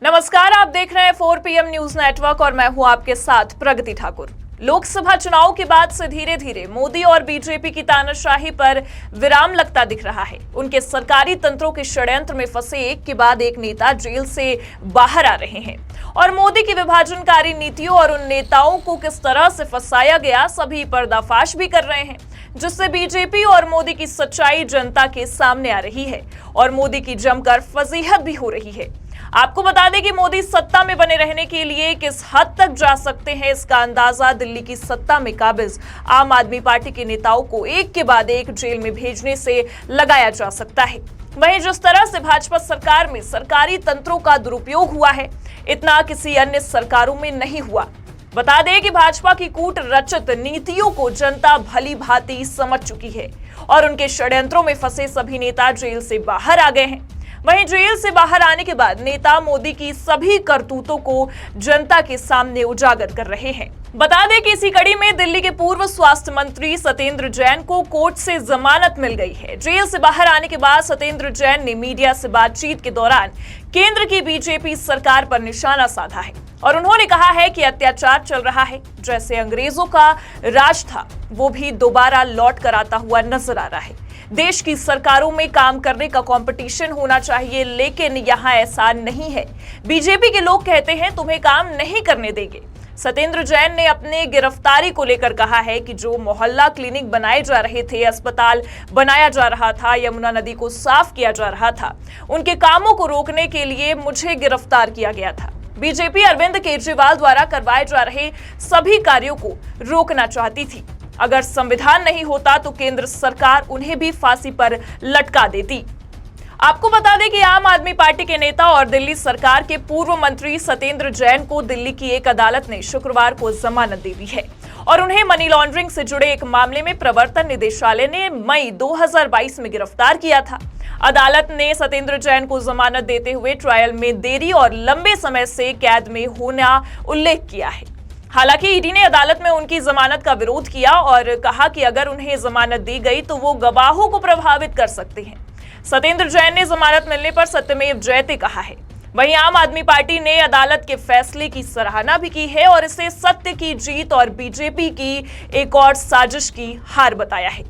नमस्कार, आप देख रहे हैं 4 PM न्यूज नेटवर्क और मैं हूं आपके साथ प्रगति ठाकुर। लोकसभा चुनाव के बाद से धीरे धीरे मोदी और बीजेपी की तानाशाही पर विराम लगता दिख रहा है। उनके सरकारी तंत्रों के षड्यंत्र में फंसे एक के बाद एक नेता जेल से बाहर आ रहे हैं और मोदी की विभाजनकारी नीतियों और उन नेताओं को किस तरह से फंसाया गया सभी पर्दाफाश भी कर रहे हैं, जिससे बीजेपी और मोदी की सच्चाई जनता के सामने आ रही है और मोदी की जमकर फजीहत भी हो रही है। आपको बता दें कि मोदी सत्ता में बने रहने के लिए किस हद तक जा सकते हैं, इसका अंदाजा दिल्ली की सत्ता में काबिज आम आदमी पार्टी के नेताओं को एक के बाद एक जेल में भेजने से लगाया जा सकता है। वहीं जिस तरह से भाजपा सरकार में सरकारी तंत्रों का दुरुपयोग हुआ है, इतना किसी अन्य सरकारों में नहीं हुआ। बता दें कि भाजपा की कूट रचित नीतियों को जनता भली भांति समझ चुकी है और उनके षड्यंत्रों में फंसे सभी नेता जेल से बाहर आ गए हैं। वहीं जेल से बाहर आने के बाद नेता मोदी की सभी करतूतों को जनता के सामने उजागर कर रहे हैं। बता दें कि इसी कड़ी में दिल्ली के पूर्व स्वास्थ्य मंत्री सत्येंद्र जैन को कोर्ट से जमानत मिल गई है। जेल से बाहर आने के बाद सत्येंद्र जैन ने मीडिया से बातचीत के दौरान केंद्र की बीजेपी सरकार पर निशाना साधा है और उन्होंने कहा है कि अत्याचार चल रहा है, जैसे अंग्रेजों का राज था वो भी दोबारा लौट कर आता हुआ नजर आ रहा है। देश की सरकारों में काम करने का कंपटीशन होना चाहिए, लेकिन यहाँ ऐसा नहीं है। बीजेपी के लोग कहते हैं तुम्हें काम नहीं करने देंगे। सत्येंद्र जैन ने अपने गिरफ्तारी को लेकर कहा है कि जो मोहल्ला क्लिनिक बनाए जा रहे थे, अस्पताल बनाया जा रहा था, यमुना नदी को साफ किया जा रहा था, उनके कामों को रोकने के लिए मुझे गिरफ्तार किया गया था। बीजेपी अरविंद केजरीवाल द्वारा करवाए जा रहे सभी कार्यों को रोकना चाहती थी। अगर संविधान नहीं होता तो केंद्र सरकार उन्हें भी फांसी पर लटका देती। आपको बता दें कि आम आदमी पार्टी के नेता और दिल्ली सरकार के पूर्व मंत्री सत्येंद्र जैन को दिल्ली की एक अदालत ने शुक्रवार को जमानत दे दी है और उन्हें मनी लॉन्ड्रिंग से जुड़े एक मामले में प्रवर्तन निदेशालय ने मई 2022 में गिरफ्तार किया था। अदालत ने सत्येंद्र जैन को जमानत देते हुए ट्रायल में देरी और लंबे समय से कैद में होना उल्लेख किया है। हालांकि ईडी ने अदालत में उनकी जमानत का विरोध किया और कहा कि अगर उन्हें जमानत दी गई तो वो गवाहों को प्रभावित कर सकते हैं। सत्येंद्र जैन ने जमानत मिलने पर सत्यमेव जयते कहा है। वहीं आम आदमी पार्टी ने अदालत के फैसले की सराहना भी की है और इसे सत्य की जीत और बीजेपी की एक और साजिश की हार बताया है।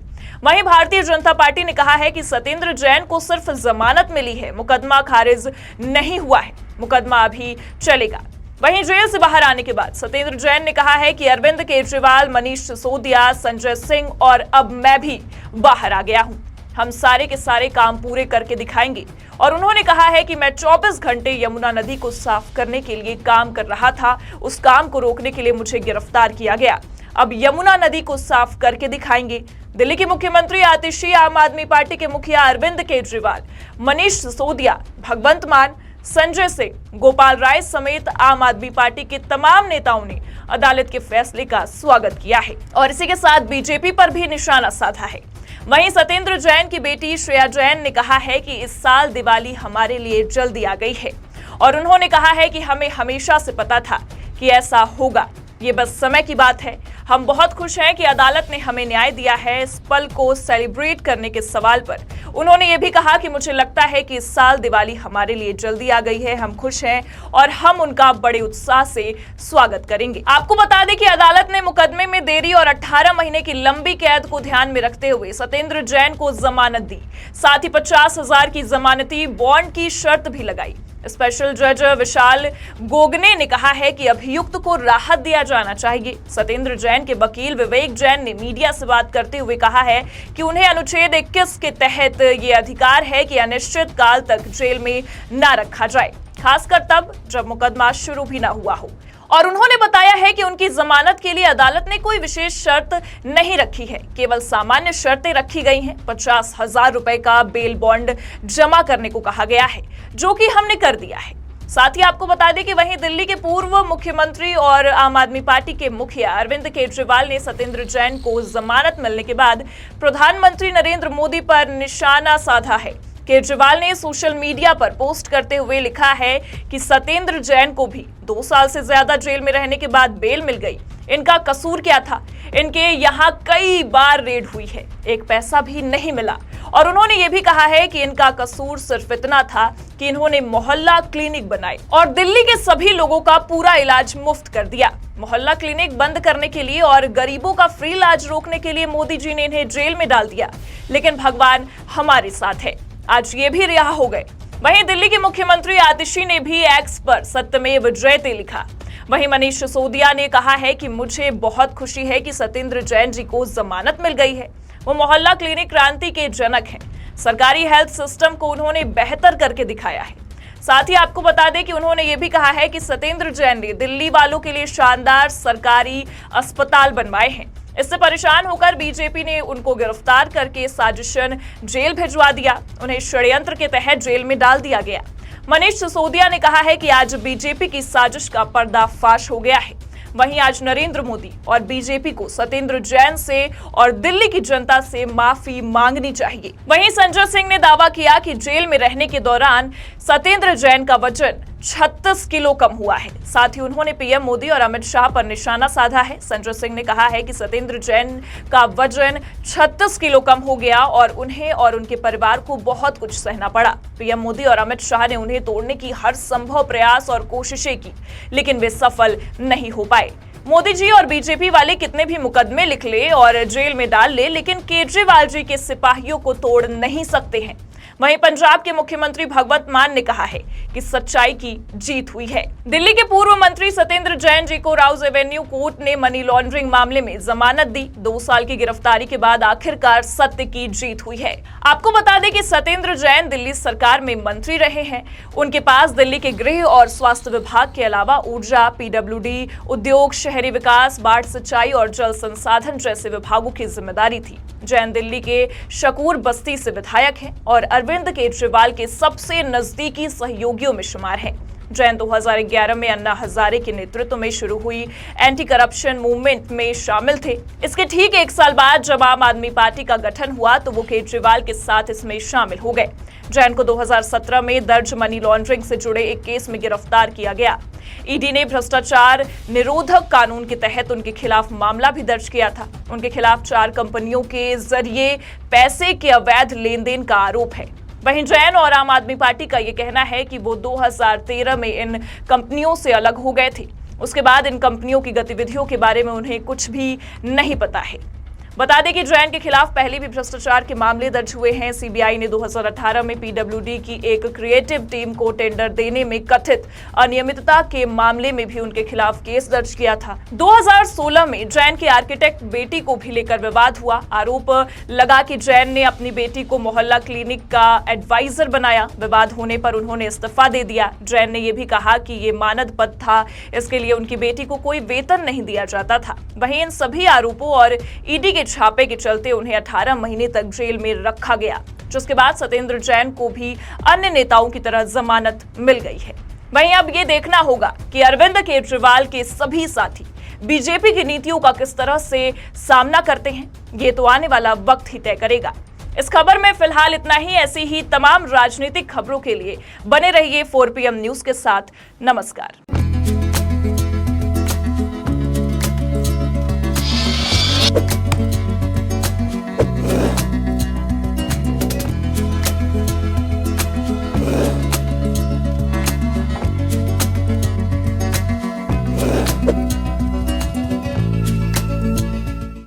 वहीं भारतीय जनता पार्टी ने कहा है कि सत्येंद्र जैन को सिर्फ जमानत मिली है, मुकदमा खारिज नहीं हुआ है, मुकदमा अभी चलेगा। वहीं जेल से बाहर आने के बाद सत्येंद्र जैन ने कहा है कि अरविंद केजरीवाल, मनीष सिसोदिया, संजय सिंह और अब मैं भी बाहर आ गया हूं। हम सारे के सारे काम पूरे करके दिखाएंगे। और उन्होंने कहा है कि मैं 24 घंटे यमुना नदी को साफ करने के लिए काम कर रहा था, उस काम को रोकने के लिए मुझे गिरफ्तार किया गया। अब यमुना नदी को साफ करके दिखाएंगे। दिल्ली के मुख्यमंत्री आतिशी, आम आदमी पार्टी के मुखिया अरविंद केजरीवाल, मनीष सिसोदिया, भगवंत मान, संजय सिंह, गोपाल राय समेत आम आदमी पार्टी के तमाम नेताओं ने अदालत के फैसले का स्वागत किया है और इसी के साथ बीजेपी पर भी निशाना साधा है। वहीं सत्येंद्र जैन की बेटी श्रेया जैन ने कहा है कि इस साल दिवाली हमारे लिए जल्दी आ गई है और उन्होंने कहा है कि हमें हमेशा से पता था कि ऐसा होगा, ये बस समय की बात है। हम बहुत खुश हैं कि अदालत ने हमें न्याय दिया है। इस पल को सेलिब्रेट करने के सवाल पर उन्होंने ये भी कहा कि मुझे लगता है कि इस साल दिवाली हमारे लिए जल्दी आ गई है, हम खुश हैं और हम उनका बड़े उत्साह से स्वागत करेंगे। आपको बता दें कि अदालत ने मुकदमे में देरी और 18 महीने की लंबी कैद को ध्यान में रखते हुए सत्येंद्र जैन को जमानत दी, साथ ही 50,000 की जमानती बॉन्ड की शर्त भी लगाई। स्पेशल जज विशाल गोगने ने कहा है कि अभियुक्त को राहत दिया जाना चाहिए। सत्येंद्र जैन के वकील विवेक जैन ने मीडिया से बात करते हुए कहा है कि उन्हें अनुच्छेद 21 के तहत ये अधिकार है कि अनिश्चित काल तक जेल में न रखा जाए, खासकर तब जब मुकदमा शुरू भी न हुआ हो। और उन्होंने बताया है कि उनकी जमानत के लिए अदालत ने कोई विशेष शर्त नहीं रखी है, केवल सामान्य शर्तें रखी गई हैं। 50,000 रुपए का बेल बॉन्ड जमा करने को कहा गया है, जो कि हमने कर दिया है। साथ ही आपको बता दें कि वहीं दिल्ली के पूर्व मुख्यमंत्री और आम आदमी पार्टी के मुखिया अरविंद केजरीवाल ने सत्येंद्र जैन को जमानत मिलने के बाद प्रधानमंत्री नरेंद्र मोदी पर निशाना साधा है। केजरीवाल ने सोशल मीडिया पर पोस्ट करते हुए लिखा है कि सत्येंद्र जैन को भी 2 साल से ज्यादा जेल में रहने के बाद बेल मिल गई। इनका कसूर क्या था? इनके यहाँ कई बार रेड हुई है, एक पैसा भी नहीं मिला और उन्होंने ये भी कहा है कि इनका कसूर सिर्फ इतना था कि इन्होंने मोहल्ला क्लिनिक बनाए और दिल्ली के सभी लोगों का पूरा इलाज मुफ्त कर दिया। मोहल्ला क्लिनिक बंद करने के लिए और गरीबों का फ्री इलाज रोकने के लिए मोदी जी ने इन्हें जेल में डाल दिया, लेकिन भगवान हमारे साथ है, आज ये भी रिहा हो गए। वहीं दिल्ली के मुख्यमंत्री आतिशी ने भी एक्स पर सत्यमेव जयते लिखा। वहीं मनीष सिसोदिया ने कहा है कि मुझे बहुत खुशी है कि सत्येंद्र जैन जी को जमानत मिल गई है। वो मोहल्ला क्लिनिक क्रांति के जनक हैं। सरकारी हेल्थ सिस्टम को उन्होंने बेहतर करके दिखाया है। साथ ही आपको बता दें कि उन्होंने ये भी कहा है कि सत्येंद्र जैन ने दिल्ली वालों के लिए शानदार सरकारी अस्पताल बनवाए हैं। इससे परेशान होकर बीजेपी ने उनको गिरफ्तार करके साजिशन जेल भिजवा दिया। उन्हें षड्यंत्र के तहत जेल में डाल दिया गया। मनीष सिसोदिया ने कहा है कि आज बीजेपी की साजिश का पर्दाफाश हो गया है। वहीं आज नरेंद्र मोदी और बीजेपी को सत्येंद्र जैन से और दिल्ली की जनता से माफी मांगनी चाहिए। वहीं संजय सिंह ने दावा किया कि जेल में रहने के दौरान सत्येंद्र जैन का वजन 36 किलो कम हुआ है। साथ ही उन्होंने पीएम मोदी और अमित शाह पर निशाना साधा है। संजय सिंह ने कहा है कि सत्येंद्र जैन का वजन 36 किलो कम हो गया और उन्हें और उनके परिवार को बहुत कुछ सहना पड़ा। पीएम मोदी और अमित शाह ने उन्हें तोड़ने की हर संभव प्रयास और कोशिशें की, लेकिन वे सफल नहीं हो पाए। मोदी जी और बीजेपी वाले कितने भी मुकदमे लिख ले और जेल में डाल ले, लेकिन केजरीवाल जी के सिपाहियों को तोड़ नहीं सकते हैं। वहीं पंजाब के मुख्यमंत्री भगवंत मान ने कहा है कि सच्चाई की जीत हुई है। दिल्ली के पूर्व मंत्री सत्येंद्र जैन जी को राउज एवेन्यू कोर्ट ने मनी लॉन्ड्रिंग मामले में जमानत दी। 2 साल की गिरफ्तारी के बाद आखिरकार सत्य की जीत हुई है। आपको बता दें कि सत्येंद्र जैन दिल्ली सरकार में मंत्री रहे हैं। उनके पास दिल्ली के गृह और स्वास्थ्य विभाग के अलावा ऊर्जा, पीडब्ल्यूडी, उद्योग, शहरी विकास, बाढ़, सिंचाई और जल संसाधन जैसे विभागों की जिम्मेदारी थी। जैन दिल्ली के शकूर बस्ती से विधायक हैं और अरविंद केजरीवाल के सबसे नजदीकी सहयोगियों में शुमार हैं। जैन 2011 में अन्ना हजारे के नेतृत्व में शुरू हुई एंटी करप्शन मूवमेंट में शामिल थे। इसके ठीक 1 साल बाद जब आम आदमी पार्टी का गठन हुआ तो वो केजरीवाल के साथ इसमें शामिल हो गए। जैन को 2017 में दर्ज मनी लॉन्ड्रिंग से जुड़े एक केस में गिरफ्तार किया गया। ईडी ने भ्रष्टाचार निरोधक कानून के तहत उनके खिलाफ मामला भी दर्ज किया था। उनके खिलाफ 4 कंपनियों के जरिए पैसे के अवैध लेन देन का आरोप है। वहीं जैन और आम आदमी पार्टी का यह कहना है कि वो 2013 में इन कंपनियों से अलग हो गए थे। उसके बाद इन कंपनियों की गतिविधियों के बारे में उन्हें कुछ भी नहीं पता है। बता दें कि जैन के खिलाफ पहले भी भ्रष्टाचार के मामले दर्ज हुए हैं। सीबीआई ने 2018 में पीडब्ल्यूडी की एक क्रिएटिव टीम को टेंडर देने में कथित अनियमितता के मामले में भी उनके खिलाफ केस दर्ज किया था। 2016 में जैन के आर्किटेक्ट बेटी को भी लेकर विवाद हुआ। आरोप लगा कि जैन ने अपनी बेटी को मोहल्ला क्लिनिक का एडवाइजर बनाया। विवाद होने पर उन्होंने इस्तीफा दे दिया। जैन ने यह भी कहा कि ये मानद पद था, इसके लिए उनकी बेटी को कोई वेतन नहीं दिया जाता था। वहीं इन सभी आरोपों और ईडी के छापे के चलते उन्हें 18 महीने तक जेल में रखा गया, जिसके बाद सत्येंद्र जैन को भी अन्य नेताओं की तरह जमानत मिल गई है। वहीं अब ये देखना होगा कि अरविंद केजरीवाल के सभी साथी बीजेपी की नीतियों का किस तरह से सामना करते हैं। ये तो आने वाला वक्त ही तय करेगा। इस खबर में फिलहाल इतना ही। ऐसी ही तमाम राजनीतिक खबरों के लिए बने रहिए 4 PM न्यूज के साथ। नमस्कार।